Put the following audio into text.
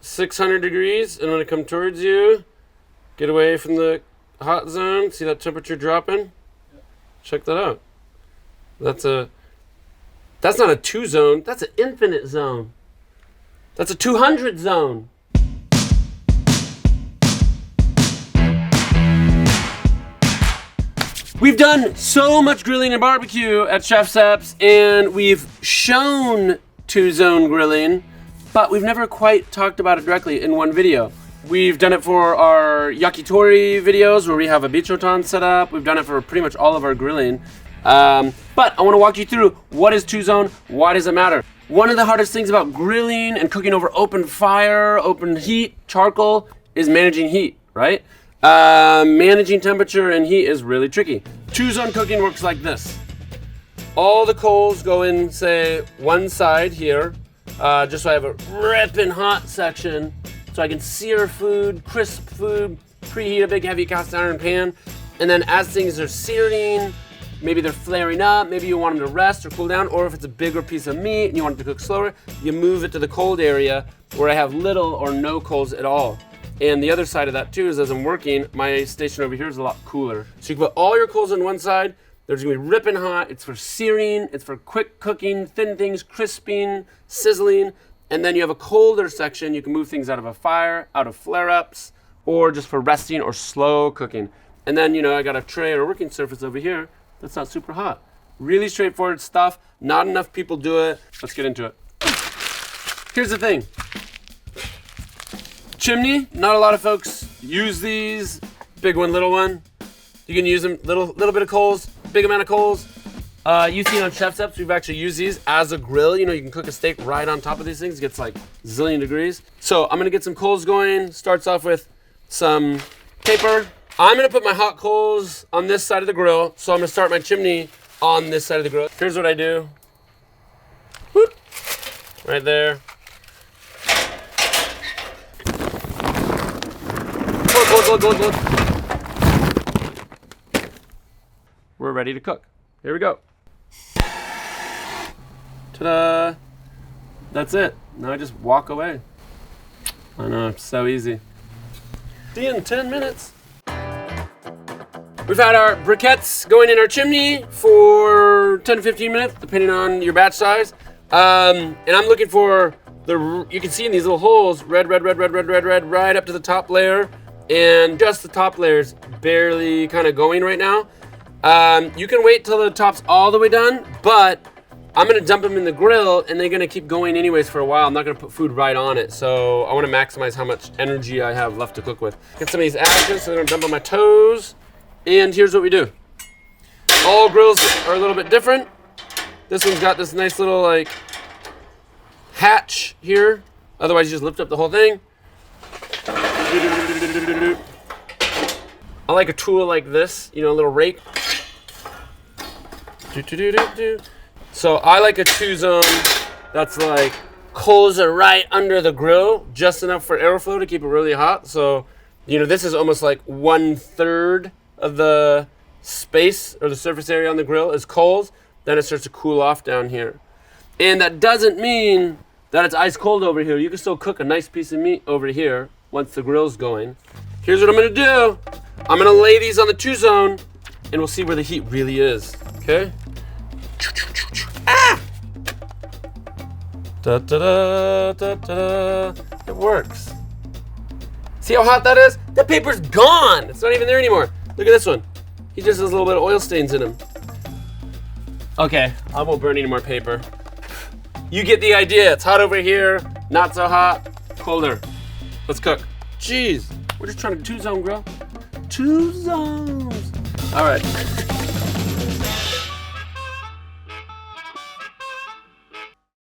600 degrees, and I'm gonna come towards you. Get away from the hot zone. See that temperature dropping? Check that out. That's not a 2 zone, that's an infinite zone. That's a 200 zone. We've done so much grilling and barbecue at ChefSteps, and we've shown 2-zone grilling, but we've never quite talked about it directly in one video. We've done it for our yakitori videos where we have a bichotan set up. We've done it for pretty much all of our grilling. But I want to walk you through what is 2-zone, why does it matter? One of the hardest things about grilling and cooking over open fire, open heat, charcoal, is managing heat, right? Managing temperature and heat is really tricky. 2-zone cooking works like this. All the coals go in, say, one side here, just so I have a ripping hot section, so I can sear food, crisp food, preheat a big heavy cast iron pan, and then as things are searing, maybe they're flaring up, maybe you want them to rest or cool down, or if it's a bigger piece of meat and you want it to cook slower, you move it to the cold area where I have little or no coals at all. And the other side of that too is as I'm working, my station over here is a lot cooler. So you can put all your coals on one side, they're just gonna be ripping hot, it's for searing, it's for quick cooking, thin things, crisping, sizzling, and then you have a colder section, you can move things out of a fire, out of flare-ups, or just for resting or slow cooking. And then, I got a tray or a working surface over here that's not super hot. Really straightforward stuff, not enough people do it. Let's get into it. Here's the thing. Chimney, not a lot of folks use these. Big one, little one. You can use them, little bit of coals, big amount of coals. You see on ChefSteps, we've actually used these as a grill. You can cook a steak right on top of these things. It gets like zillion degrees. So I'm gonna get some coals going. Starts off with some paper. I'm gonna put my hot coals on this side of the grill. So I'm gonna start my chimney on this side of the grill. Here's what I do. Whoop, right there. Look. We're ready to cook. Here we go. Ta-da! That's it. Now I just walk away. I know, it's so easy. See you in 10 minutes. We've had our briquettes going in our chimney for 10 to 15 minutes, depending on your batch size. And I'm looking for you can see in these little holes, red, right up to the top layer. And just the top layer's barely kind of going right now. You can wait till the top's all the way done, but I'm gonna dump them in the grill and they're gonna keep going anyways for a while. I'm not gonna put food right on it, so I wanna maximize how much energy I have left to cook with. Get some of these ashes, so they're gonna dump on my toes. And here's what we do. All grills are a little bit different. This one's got this nice little like hatch here. Otherwise you just lift up the whole thing. I like a tool like this, a little rake. So I like a 2-zone that's like coals are right under the grill, just enough for airflow to keep it really hot. So, this is almost like 1/3 of the space or the surface area on the grill is coals. Then it starts to cool off down here. And that doesn't mean that it's ice cold over here. You can still cook a nice piece of meat over here once the grill's going. Here's what I'm gonna do. I'm gonna lay these on the 2-zone and we'll see where the heat really is, okay? Ah! Da, da, da, da, da. It works. See how hot that is? That paper's gone. It's not even there anymore. Look at this one. He just has a little bit of oil stains in him. Okay, I won't burn any more paper. You get the idea. It's hot over here, not so hot, colder. Let's cook. Jeez, we're just trying to 2-zone grill. 2 zones. All right.